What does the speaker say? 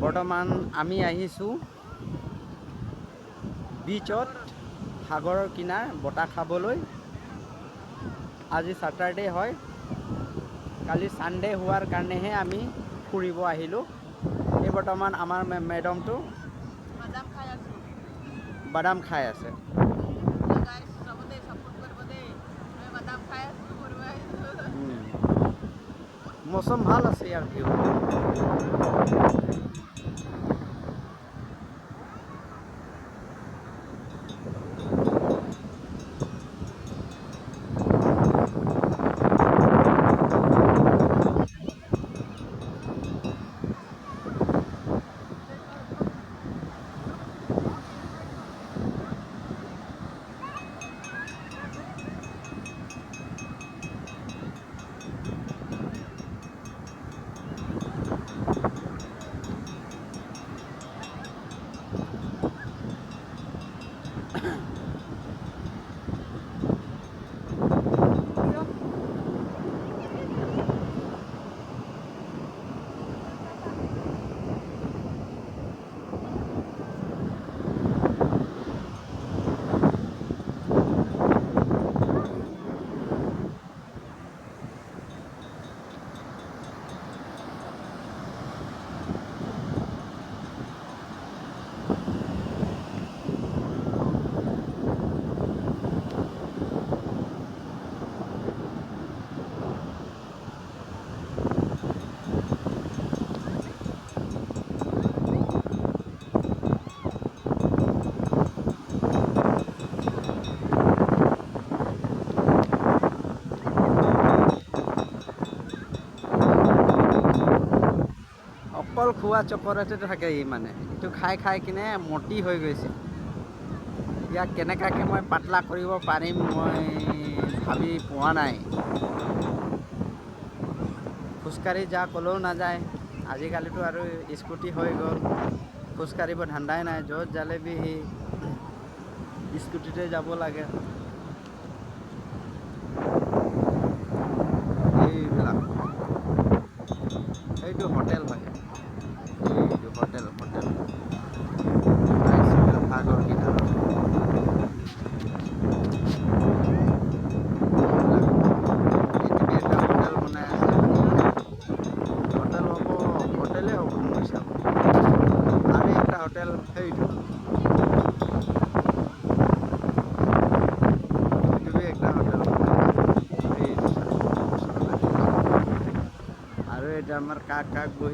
বৰ্তমান আমি আহিছোঁ বিচত সাগৰৰ কিনাৰ বতাহ খাবলৈ। আজি স্যাটাৰডে হয়, কালি সানডে হোৱাৰ কাৰণেহে আমি ফুৰিব আহিলোঁ। এই বৰ্তমান আমাৰ মেডামটো বাদাম খাই আছে। মৌচম ভাল আছে ইয়াৰ ভিউ। অকল খোৱা চকৰতে থাকে ই, মানে এইটো খাই খাই কিনে মটি হৈ গৈছে। ইয়াক কেনেকৈ মই পাতলা কৰিব পাৰিম মই ভাবি পোৱা নাই। খোজকাঢ়ি যা ক'লেও নাযায়, আজিকালিতো আৰু স্কুটি হৈ গ'ল, খোজকাঢ়িব ধান্দাই নাই। য'ত জালেবি সি স্কুটিতে যাব লাগে। এইবিলাক এইটো হোটেল হয়, এইটো হোটেল সাগৰ কিনাৰত। এটা হোটেল বনাই আছে, হোটেল হ'ব, হোটেলেই হ'ব মোৰ হিচাপত। আৰু একটা হোটেল সেইটো একটা হোটেল আৰু এটা আমাৰ কাক বহি